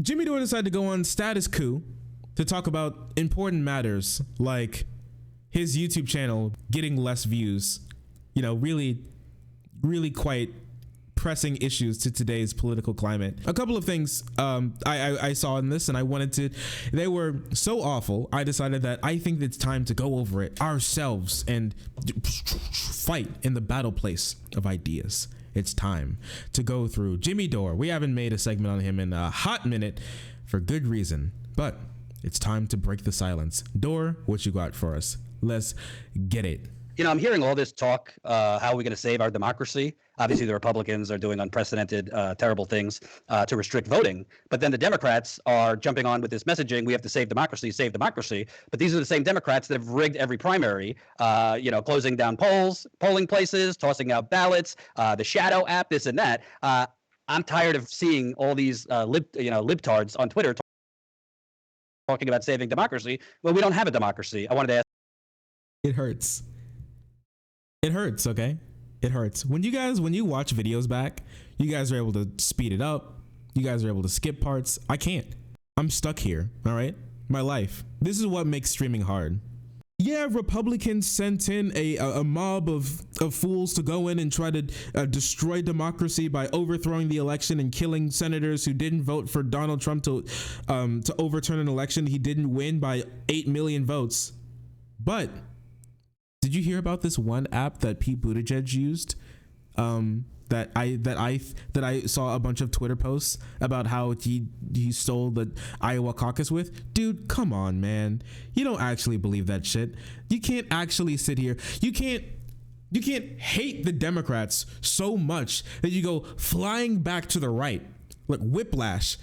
Jimmy Dore decided to go on Status Coup to talk about important matters like his YouTube channel getting less views, you know, really quite pressing issues to today's political climate. A couple of things I saw in this, and I wanted to, they were so awful, I decided that I think it's time to go over it ourselves and fight in the battle place of ideas. It's time to go through Jimmy Dore. We haven't made a segment on him in a hot minute for good reason, but it's time to break the silence. Dore, what you got for us? Let's get it. You know, I'm hearing all this talk, how are we going to save our democracy? Obviously, the Republicans are doing unprecedented, terrible things to restrict voting. But then the Democrats are jumping on with this messaging, we have to save democracy, save democracy. But these are the same Democrats that have rigged every primary, you know, closing down polling places, tossing out ballots, the shadow app, this and that. I'm tired of seeing all these libtards on Twitter talking about saving democracy. Well, we don't have a democracy. I wanted to ask. It hurts. It hurts, okay? It hurts. When you watch videos back, you guys are able to speed it up. You guys are able to skip parts. I can't. I'm stuck here, all right? My life. This is what makes streaming hard. Yeah, Republicans sent in a mob of fools to go in and try to destroy democracy by overthrowing the election and killing senators who didn't vote for Donald Trump to overturn an election he didn't win by 8 million votes. But did you hear about this one app that Pete Buttigieg used? That I saw a bunch of Twitter posts about how he stole the Iowa caucus with. Dude, come on, man. You don't actually believe that shit. You can't actually sit here. You can't hate the Democrats so much that you go flying back to the right, like whiplash.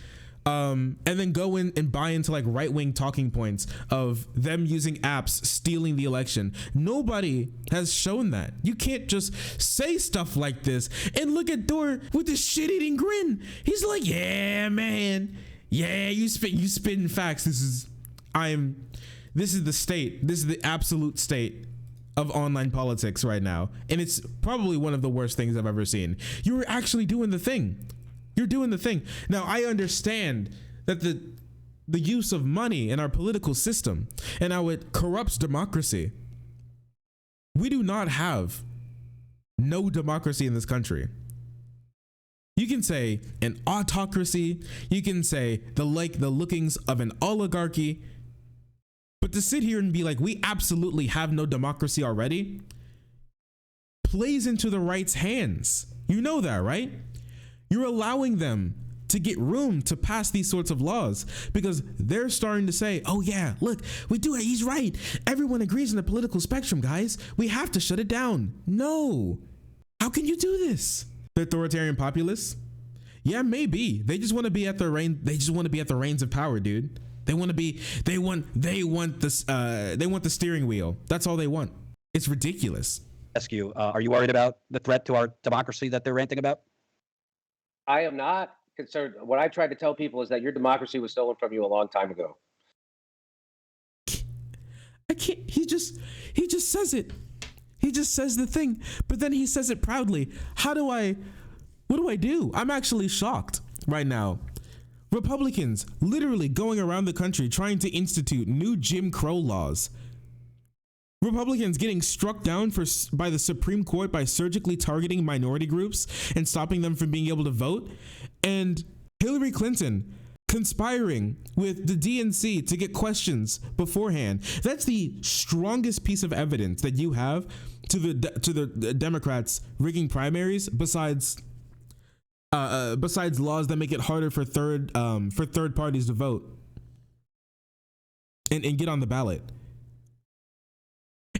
And then go in and buy into like right-wing talking points of them using apps stealing the election. Nobody has shown that. You can't just say stuff like this and look at Dore with this shit-eating grin. He's like, yeah, man. Yeah, you spitting facts. This is the state. This is the absolute state of online politics right now. And it's probably one of the worst things I've ever seen. You're actually doing the thing. You're doing the thing. Now, I understand that the use of money in our political system and how it corrupts democracy. We do not have no democracy in this country. You can say an autocracy. You can say the lookings of an oligarchy. But to sit here and be like, we absolutely have no democracy already, plays into the right's hands. You know that, right? You're allowing them to get room to pass these sorts of laws because they're starting to say, oh yeah, look, we do it. He's right. Everyone agrees on the political spectrum, guys. We have to shut it down. No. How can you do this? The authoritarian populists? Yeah, maybe. They just want to be at the reins of power, dude. They want the steering wheel. That's all they want. It's ridiculous. Ask you, are you worried about the threat to our democracy that they're ranting about? I am not concerned. What I tried to tell people is that your democracy was stolen from you a long time ago. I can't. He just says it. He just says the thing, but then he says it proudly. What do I do? I'm actually shocked right now. Republicans literally going around the country trying to institute new Jim Crow laws. Republicans getting struck down by the Supreme Court by surgically targeting minority groups and stopping them from being able to vote. And Hillary Clinton conspiring with the DNC to get questions beforehand. That's the strongest piece of evidence that you have to the Democrats rigging primaries besides laws that make it harder for third parties to vote and get on the ballot.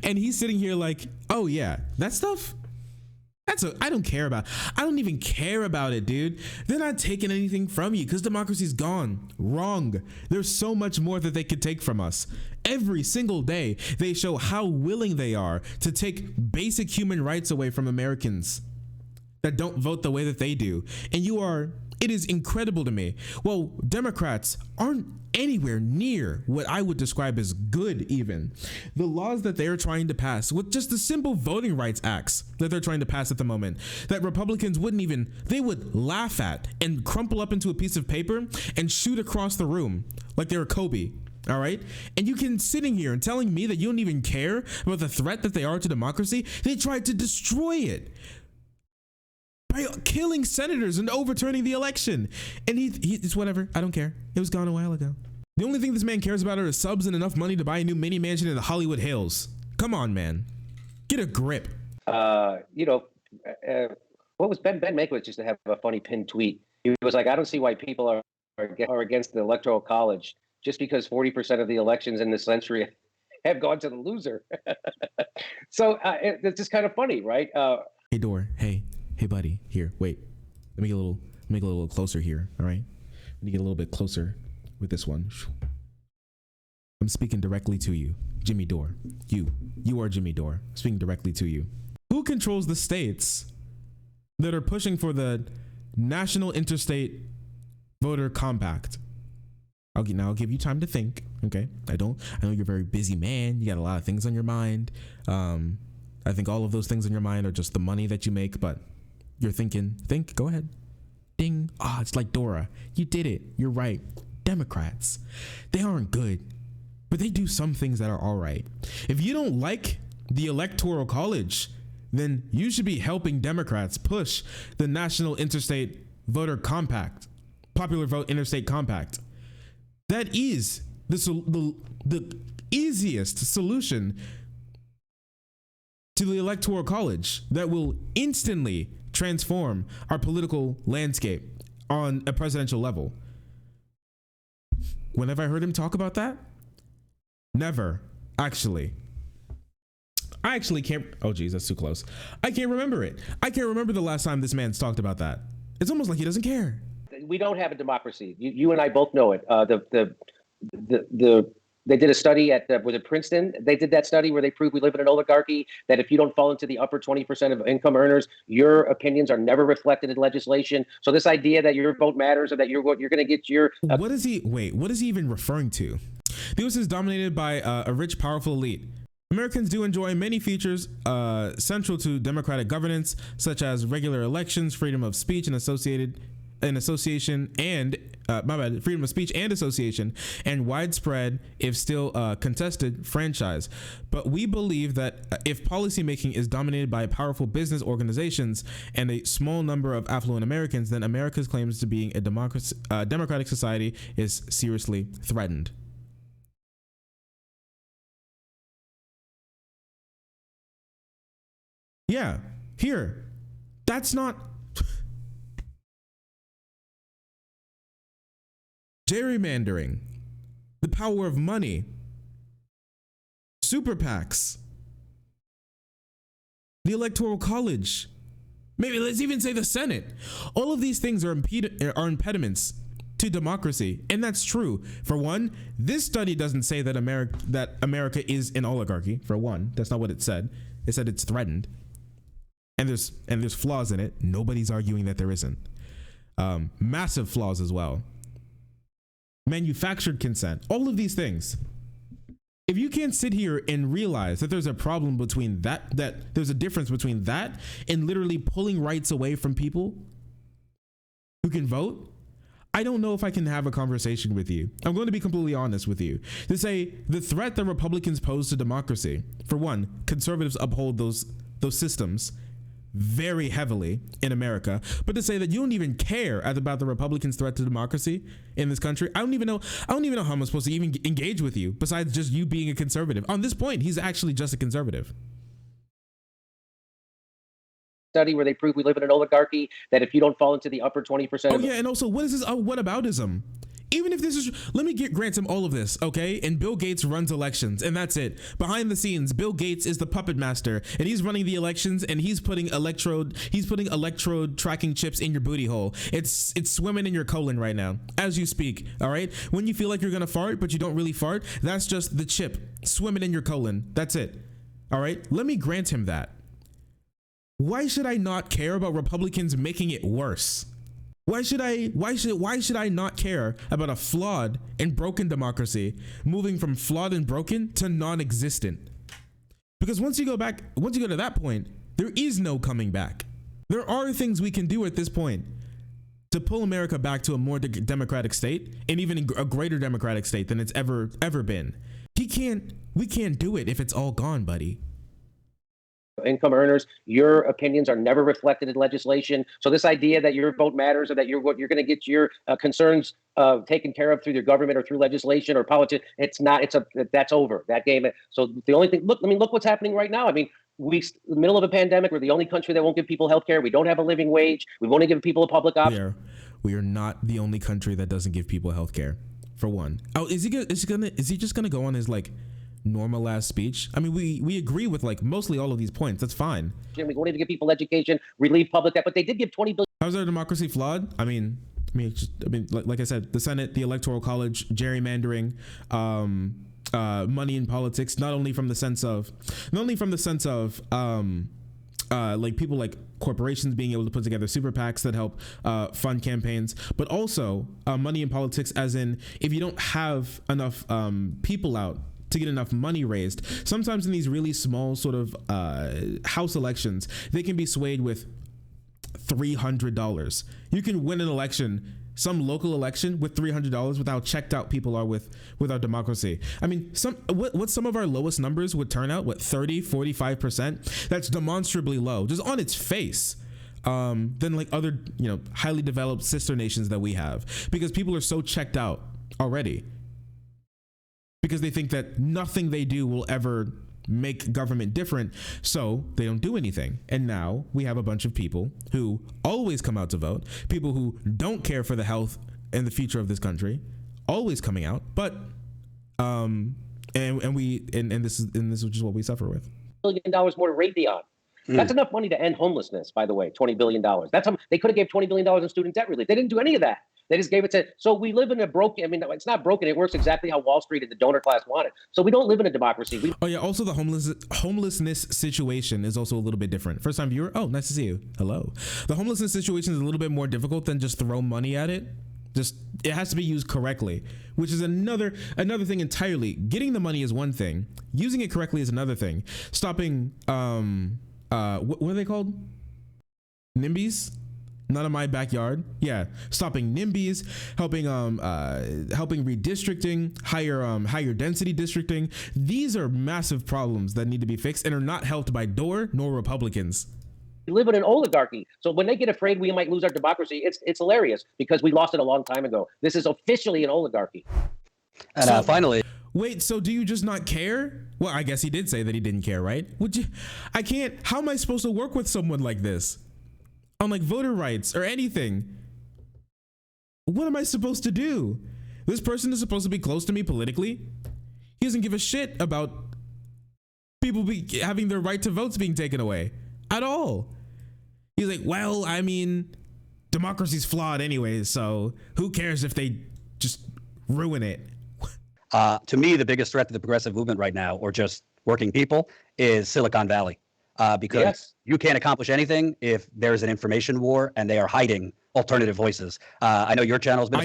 And he's sitting here like, oh yeah, that stuff, I don't care about. I don't even care about it, dude. They're not taking anything from you because democracy's gone. Wrong. There's so much more that they could take from us. Every single day, they show how willing they are to take basic human rights away from Americans that don't vote the way that they do. And you are It is incredible to me. Well, Democrats aren't anywhere near what I would describe as good even. The laws that they're trying to pass with just the simple voting rights acts that they're trying to pass at the moment, that Republicans they would laugh at and crumple up into a piece of paper and shoot across the room like they were Kobe. All right. And you can sitting here and telling me that you don't even care about the threat that they are to democracy. They tried to destroy it by killing senators and overturning the election. And it's whatever. I don't care. It was gone a while ago. The only thing this man cares about are his subs and enough money to buy a new mini mansion in the Hollywood Hills. Come on, man. Get a grip. What was Ben Mankiewicz used to have a funny pinned tweet. He was like, I don't see why people are against the Electoral College just because 40% of the elections in this century have gone to the loser. So it's just kind of funny, right? Hey, Dore. Hey, buddy. Here, wait. Let me get a little closer here. All right. Let me get a little bit closer with this one. I'm speaking directly to you, Jimmy Dore. You are Jimmy Dore. Speaking directly to you. Who controls the states that are pushing for the National Interstate Voter Compact? I'll give you time to think. Okay. I know you're a very busy man. You got a lot of things on your mind. I think all of those things on your mind are just the money that you make, but you're thinking, go ahead. Ding. It's like Dora. You did it. You're right. Democrats, they aren't good, but they do some things that are all right. If you don't like the Electoral College, then you should be helping Democrats push the National Interstate Voter Compact, Popular Vote Interstate Compact. That is the easiest solution to the Electoral College that will instantly transform our political landscape on a presidential level. When have I heard him talk about that? Never, actually. I actually can't. Oh, geez, that's too close. I can't remember it. I can't remember the last time this man's talked about that. It's almost like he doesn't care. We don't have a democracy. You and I both know it. They did a study at was it Princeton? They did that study where they proved we live in an oligarchy, that if you don't fall into the upper 20% of income earners, your opinions are never reflected in legislation. So this idea that your vote matters or that you're going to get your what is he even referring to? The U.S. is dominated by a rich, powerful elite. Americans do enjoy many features central to democratic governance, such as regular elections, freedom of speech and freedom of speech and association, and widespread, if still contested, franchise. But we believe that if policymaking is dominated by powerful business organizations and a small number of affluent Americans, then America's claims to being a democratic society is seriously threatened. Yeah, here. That's not gerrymandering, the power of money, super PACs, the Electoral College, maybe let's even say the Senate. All of these things are impediments to democracy, and that's true. For one, this study doesn't say that America is an oligarchy. For one, that's not what it said. It said it's threatened, and there's flaws in it. Nobody's arguing that there isn't. Massive flaws as well. Manufactured consent, all of these things. If you can't sit here and realize that there's a problem between that there's a difference between that and literally pulling rights away from people who can vote, I don't know if I can have a conversation with you. I'm going to be completely honest with you. To say the threat that Republicans pose to democracy, for one, conservatives uphold those systems very heavily in America, but to say that you don't even care about the Republicans' threat to democracy in this country, I don't even know how I'm supposed to even engage with you besides just you being a conservative. On this point, he's actually just a conservative. Study where they prove we live in an oligarchy, that if you don't fall into the upper 20%. Oh yeah, and also, what is this whataboutism? Even if this is, let me grant him all of this, okay? And Bill Gates runs elections, and that's it. Behind the scenes, Bill Gates is the puppet master, and he's running the elections, and he's putting electrode tracking chips in your booty hole. It's swimming in your colon right now as you speak. All right. When you feel like you're gonna fart, but you don't really fart, that's just the chip swimming in your colon. That's it. All right. Let me grant him that. Why should I not care about Republicans making it worse? Why should I not care about a flawed and broken democracy moving from flawed and broken to non-existent? Because once you go to that point, there is no coming back. There are things we can do at this point to pull America back to a more democratic state, and even a greater democratic state than it's ever been. We can't do it if it's all gone, buddy. Income earners, your opinions are never reflected in legislation. So this idea that your vote matters, or that you're going to get your concerns taken care of through your government or through legislation or politics, it's not. That's over. That game. So the only thing. Look what's happening right now. I mean, in the middle of a pandemic, we're the only country that won't give people health care. We don't have a living wage. We won't give people a public option. We are not the only country that doesn't give people health care. For one. Oh, is he just gonna go on his like normal ass speech? I mean, we agree with like mostly all of these points. That's fine. We won't even give people education, relieve public debt, but they did give $20 billion. How's our democracy flawed? I mean, like I said, the Senate, the Electoral College, gerrymandering, money in politics. Not only from the sense of like people like corporations being able to put together super PACs that help fund campaigns, but also money in politics, as in if you don't have enough people out to get enough money raised, sometimes in these really small sort of house elections, they can be swayed with $300. You can win an election, some local election, with $300 with how checked out people are with our democracy. I mean, what some of our lowest numbers would turn out, 30-45%? That's demonstrably low, just on its face, than like other, highly developed sister nations that we have, because people are so checked out already, because they think that nothing they do will ever make government different, so they don't do anything. And now we have a bunch of people who always come out to vote, people who don't care for the health and the future of this country, always coming out, but and this is just what we suffer with. $1 billion more to Raytheon. That's enough money to end homelessness, by the way. $20 billion. That's how they could have gave $20 billion in student debt relief. They didn't do any of that. They just gave it to. So we live in a broken. I mean, it's not broken. It works exactly how Wall Street and the donor class wanted. So we don't live in a democracy. Also the homelessness situation is also a little bit different. First time viewer. Oh, nice to see you. Hello. The homelessness situation is a little bit more difficult than just throw money at it. Just it has to be used correctly, which is another thing entirely. Getting the money is one thing. Using it correctly is another thing. Stopping what are they called? NIMBYs? Not in my backyard. Yeah, stopping NIMBYs, helping redistricting, higher density districting. These are massive problems that need to be fixed and are not helped by Dore nor Republicans. We live in an oligarchy. So when they get afraid we might lose our democracy, it's hilarious, because we lost it a long time ago. This is officially an oligarchy. And finally, wait, so do you just not care? Well, I guess he did say that he didn't care, right? I can't. How am I supposed to work with someone like this on like voter rights or anything? What am I supposed to do? This person is supposed to be close to me politically. He doesn't give a shit about people having their right to votes being taken away at all. He's like, well, I mean, democracy's flawed anyway, so who cares if they just ruin it? To me, the biggest threat to the progressive movement right now, or just working people, is Silicon Valley. Because you can't accomplish anything if there's an information war and they are hiding alternative voices. I know your channel's been.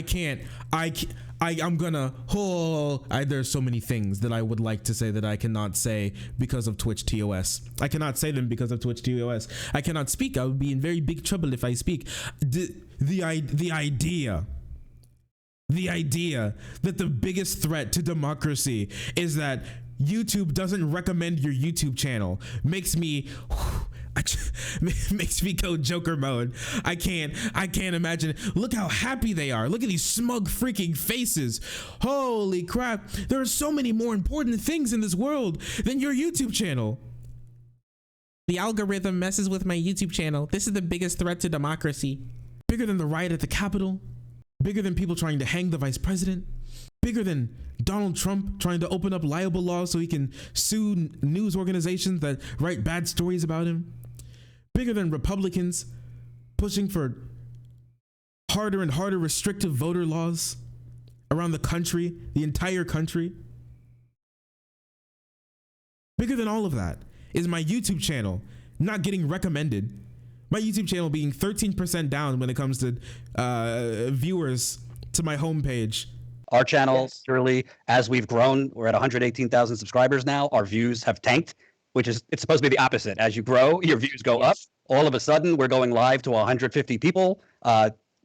There's so many things that I would like to say that I cannot say because of Twitch TOS. I cannot say them because of Twitch TOS. I cannot speak. I would be in very big trouble if I speak. The idea that the biggest threat to democracy is that YouTube doesn't recommend your YouTube channel makes me go Joker mode. I can't imagine. Look how happy they are. Look at these smug freaking faces. Holy crap. There are so many more important things in this world than your YouTube channel. The algorithm messes with my YouTube channel. This is the biggest threat to democracy. Bigger than the riot at the Capitol. Bigger than people trying to hang the vice president. Bigger than Donald Trump trying to open up libel laws so he can sue news organizations that write bad stories about him. Bigger than Republicans pushing for harder and harder restrictive voter laws around the country, the entire country. Bigger than all of that is my YouTube channel not getting recommended My YouTube channel being 13% down when it comes to viewers to my homepage. Our channel, Yes. literally, as we've grown, we're at 118,000 subscribers now. Our views have tanked, which is, it's supposed to be the opposite. As you grow, your views go up. All of a sudden, we're going live to 150 people.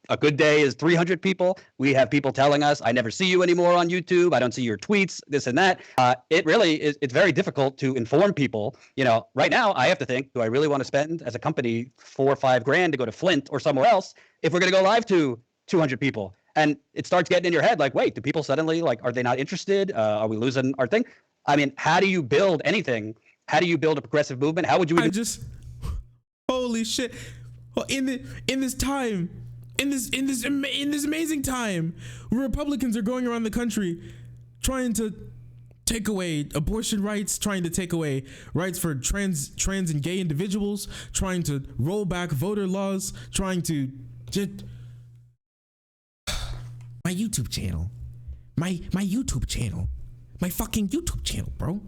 A good day is 300 people. We have people telling us, I never see you anymore on YouTube. I don't see your tweets, this and that. It really is, it's very difficult to inform people. You know, right now I have to think, do I really want to spend as a company $4 or $5 grand to go to Flint or somewhere else if we're going to go live to 200 people? And it starts getting in your head like, wait, do people suddenly, like, are they not interested? Are we losing our thing? I mean, how do you build anything? How do you build a progressive movement? How would you even Holy shit. Well, in this amazing time where Republicans are going around the country trying to take away abortion rights, trying to take away rights for trans and gay individuals, trying to roll back voter laws, trying to just my YouTube channel, my YouTube channel, my fucking YouTube channel, bro.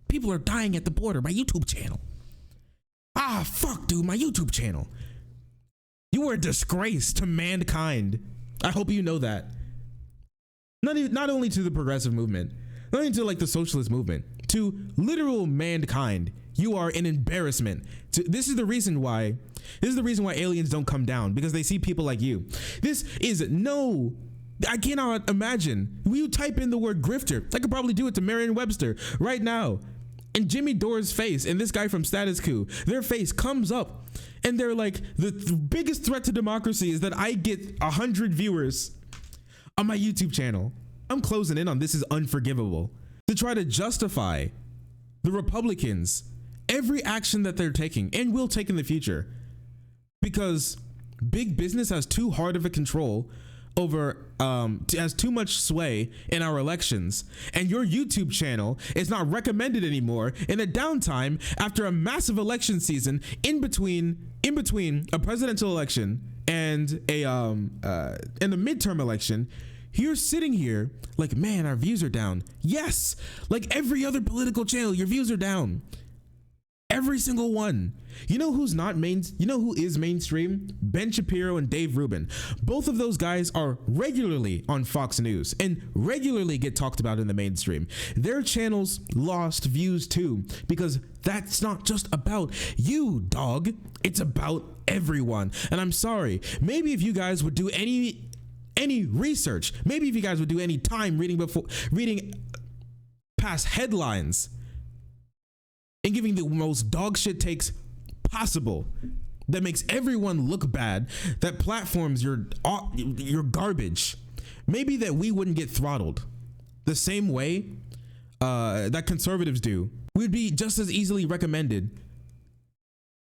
People are dying at the border. My YouTube channel. Ah, fuck, dude, my YouTube channel. You are a disgrace to mankind. I hope you know that. Not only to the progressive movement, not only to like the socialist movement, to literal mankind. You are an embarrassment. This is the reason why aliens don't come down, because they see people like you. I cannot imagine. When you type in the word grifter, I could probably do it to Merriam-Webster right now. And Jimmy Dore's face and this guy from Status Quo, their face comes up and they're like, the biggest threat to democracy is that I get 100 viewers on my YouTube channel. I'm closing in on This Is Unforgivable. To try to justify the Republicans, every action that they're taking and will take in the future, because big business has too hard of a control over has too much sway in our elections, and your YouTube channel is not recommended anymore in a downtime after a massive election season in between a presidential election and a midterm election. You're sitting here like, man, our views are down. Yes, like every other political channel, your views are down. Every single one. You know who is mainstream? Ben Shapiro and Dave Rubin. Both of those guys are regularly on Fox News and regularly get talked about in the mainstream. Their channels lost views too, because that's not just about you, dog. It's about everyone. And I'm sorry. Maybe if you guys would do any research, maybe if you guys would do any time reading past headlines and giving the most dog shit takes possible that makes everyone look bad, that platforms your garbage, maybe that we wouldn't get throttled the same way that conservatives do. We'd be just as easily recommended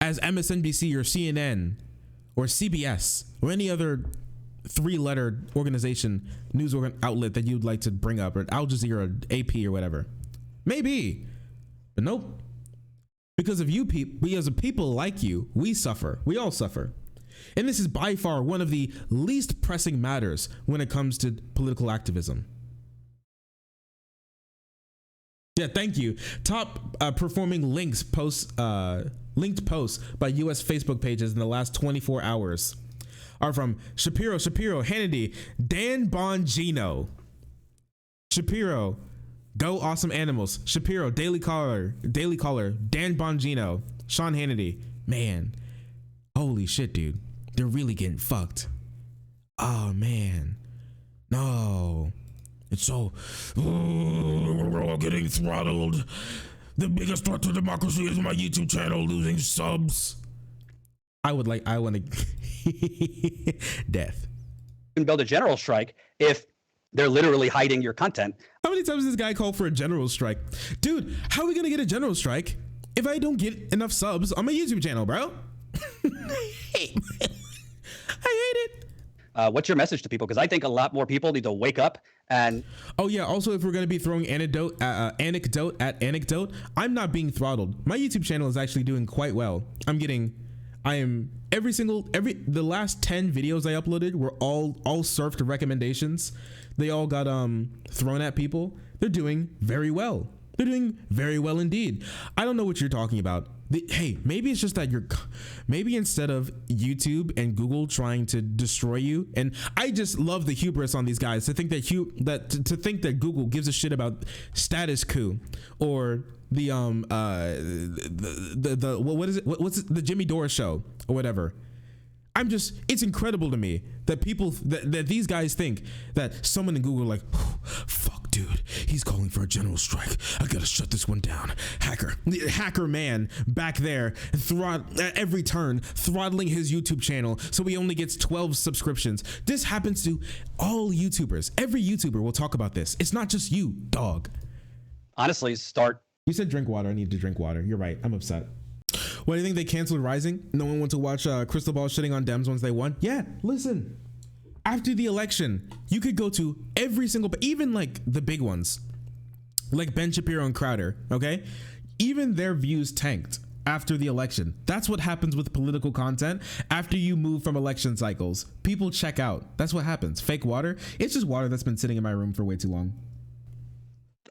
as MSNBC or CNN or CBS or any other three-letter organization, news outlet that you'd like to bring up, or Al Jazeera or AP or whatever. Maybe, but nope. Because of you people, we as a people like you, we suffer. We all suffer. And this is by far one of the least pressing matters when it comes to political activism. Yeah, thank you. Top performing linked posts by US Facebook pages in the last 24 hours are from Shapiro, Hannity, Dan Bongino. Shapiro, Go Awesome Animals. Shapiro, Daily Caller, Dan Bongino, Sean Hannity. Man, holy shit, dude. They're really getting fucked. Oh, man. No. It's so, we're all getting throttled. The biggest threat to democracy is my YouTube channel losing subs. I want to death. You can build a general strike if they're literally hiding your content. How many times does this guy call for a general strike? Dude, how are we going to get a general strike if I don't get enough subs on my YouTube channel, bro? I hate it. What's your message to people? Because I think a lot more people need to wake up and... Oh, yeah. Also, if we're going to be throwing anecdote at anecdote, I'm not being throttled. My YouTube channel is actually doing quite well. The last 10 videos I uploaded were all surfed recommendations. They all got thrown at people. They're doing very well. They're doing very well indeed. I don't know what you're talking about. Hey, maybe it's just that maybe instead of YouTube and Google trying to destroy you, and I just love the hubris on these guys to think that to think that Google gives a shit about status quo or the what is it? What's the Jimmy Dore show or whatever. It's incredible to me that that these guys think that someone in Google are like, fuck, dude, he's calling for a general strike. I gotta shut this one down. Hacker man back there, at every turn, throttling his YouTube channel so he only gets 12 subscriptions. This happens to all YouTubers. Every YouTuber will talk about this. It's not just you, dog. Honestly, You said drink water. I need to drink water. You're right. I'm upset. What do you think they canceled Rising? No one went to watch Crystal Ball shitting on Dems once they won? Yeah, listen. After the election, you could go to every single, even like the big ones, like Ben Shapiro and Crowder, okay? Even their views tanked after the election. That's what happens with political content after you move from election cycles. People check out. That's what happens. Fake water. It's just water that's been sitting in my room for way too long.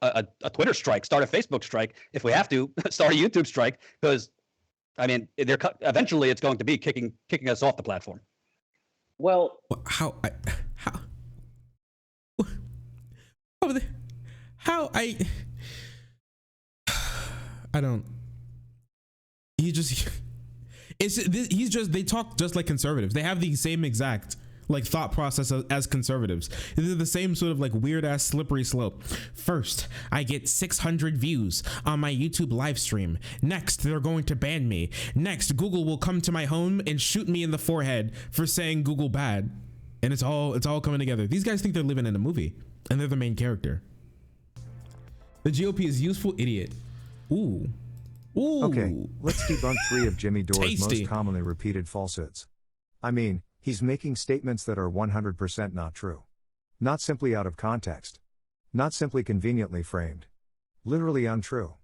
a Twitter strike, start a Facebook strike. If we have to, start a YouTube strike, because I mean, eventually it's going to be kicking us off the platform. Well, I don't. They talk just like conservatives. They have the same exact like thought process as conservatives. They're the same sort of like weird ass slippery slope. First, I get 600 views on my YouTube live stream. Next, they're going to ban me. Next, Google will come to my home and shoot me in the forehead for saying Google bad. And it's all coming together. These guys think they're living in a movie, and they're the main character. The GOP is useful idiot. Ooh. Okay, let's debunk 3 of Jimmy Dore's Tasty. most commonly repeated falsehoods. I mean, he's making statements that are 100% not true. Not simply out of context. Not simply conveniently framed. Literally untrue.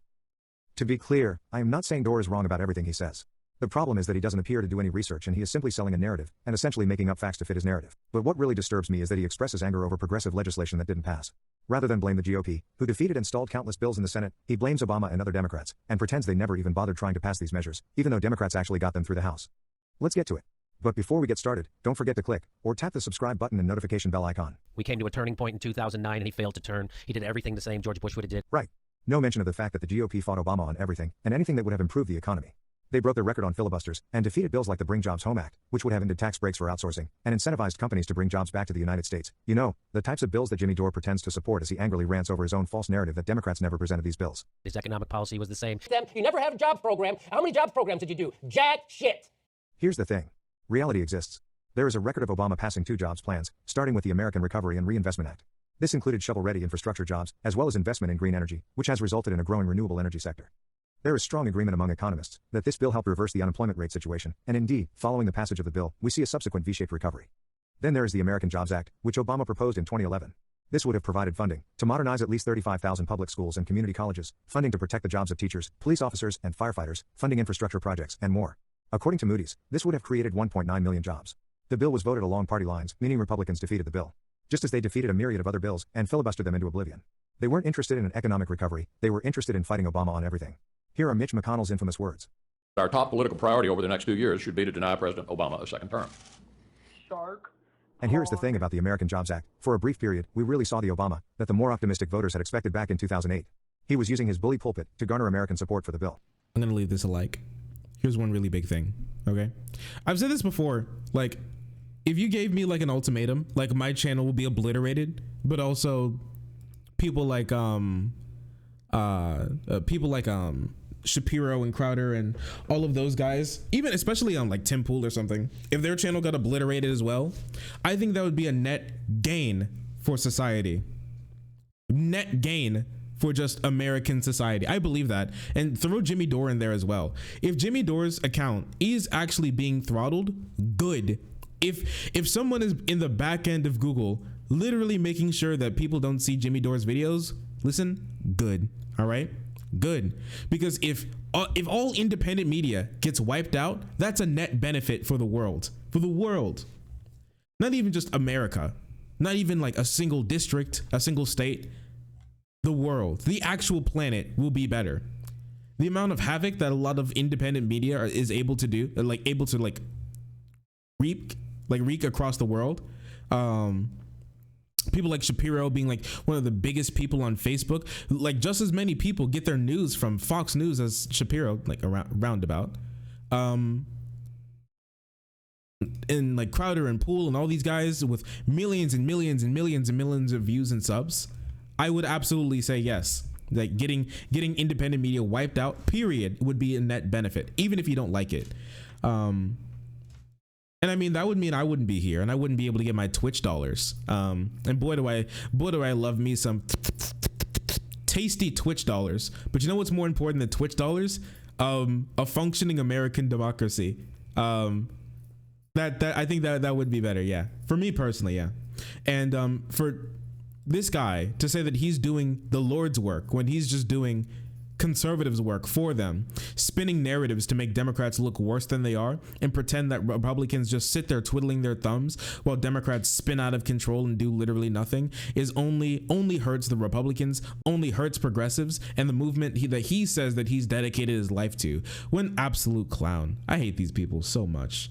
To be clear, I am not saying Dore is wrong about everything he says. The problem is that he doesn't appear to do any research and he is simply selling a narrative, and essentially making up facts to fit his narrative. But what really disturbs me is that he expresses anger over progressive legislation that didn't pass. Rather than blame the GOP, who defeated and stalled countless bills in the Senate, he blames Obama and other Democrats, and pretends they never even bothered trying to pass these measures, even though Democrats actually got them through the House. Let's get to it. But before we get started, don't forget to click, or tap the subscribe button and notification bell icon. We came to a turning point in 2009 and he failed to turn. He did everything the same George Bush would have did. Right. No mention of the fact that the GOP fought Obama on everything, and anything that would have improved the economy. They broke their record on filibusters, and defeated bills like the Bring Jobs Home Act, which would have ended tax breaks for outsourcing, and incentivized companies to bring jobs back to the United States. You know, the types of bills that Jimmy Dore pretends to support as he angrily rants over his own false narrative that Democrats never presented these bills. His economic policy was the same. You never had a jobs program. How many jobs programs did you do? Jack shit. Here's the thing. Reality exists. There is a record of Obama passing 2 jobs plans, starting with the American Recovery and Reinvestment Act. This included shovel-ready infrastructure jobs, as well as investment in green energy, which has resulted in a growing renewable energy sector. There is strong agreement among economists that this bill helped reverse the unemployment rate situation, and indeed, following the passage of the bill, we see a subsequent V-shaped recovery. Then there is the American Jobs Act, which Obama proposed in 2011. This would have provided funding to modernize at least 35,000 public schools and community colleges, funding to protect the jobs of teachers, police officers, and firefighters, funding infrastructure projects, and more. According to Moody's, this would have created 1.9 million jobs. The bill was voted along party lines, meaning Republicans defeated the bill. Just as they defeated a myriad of other bills and filibustered them into oblivion. They weren't interested in an economic recovery, they were interested in fighting Obama on everything. Here are Mitch McConnell's infamous words. Our top political priority over the next 2 years should be to deny President Obama a second term. And here's the thing about the American Jobs Act. For a brief period, we really saw the Obama that the more optimistic voters had expected back in 2008. He was using his bully pulpit to garner American support for the bill. I'm gonna leave this a like. Here's one really big thing, okay? I've said this before, like, if you gave me like an ultimatum, like my channel will be obliterated, but also people like Shapiro and Crowder and all of those guys, even especially on like Tim Pool or something, if their channel got obliterated as well, I think that would be a net gain for society. Net gain for just American society. I believe that. And throw Jimmy Dore in there as well. If Jimmy Dore's account is actually being throttled, good. If someone is in the back end of Google literally making sure that people don't see Jimmy Dore's videos, listen, good. All right? Good. Because if all independent media gets wiped out, that's a net benefit for the world. For the world. Not even just America. Not even like a single district, a single state. The world, the actual planet will be better. the amount of havoc that a lot of independent media is able to do, like able to like wreak across the world. People like Shapiro being like one of the biggest people on Facebook, like just as many people get their news from Fox News as Shapiro, like roundabout. And like Crowder and Poole and all these guys with millions and millions and millions and millions of views and subs, I would absolutely say yes. Like getting independent media wiped out, period, would be a net benefit, even if you don't like it. And I mean, that would mean I wouldn't be here and I wouldn't be able to get my Twitch dollars. And boy do I love me some tasty Twitch dollars. But you know what's more important than Twitch dollars? A functioning American democracy. That I think that would be better, yeah. For me personally, yeah. And for this guy to say that he's doing the Lord's work when he's just doing conservatives' work for them, spinning narratives to make Democrats look worse than they are and pretend that Republicans just sit there twiddling their thumbs while Democrats spin out of control and do literally nothing, is only hurts the Republicans, only hurts progressives and the movement that he says that he's dedicated his life to. What an absolute clown. I hate these people so much.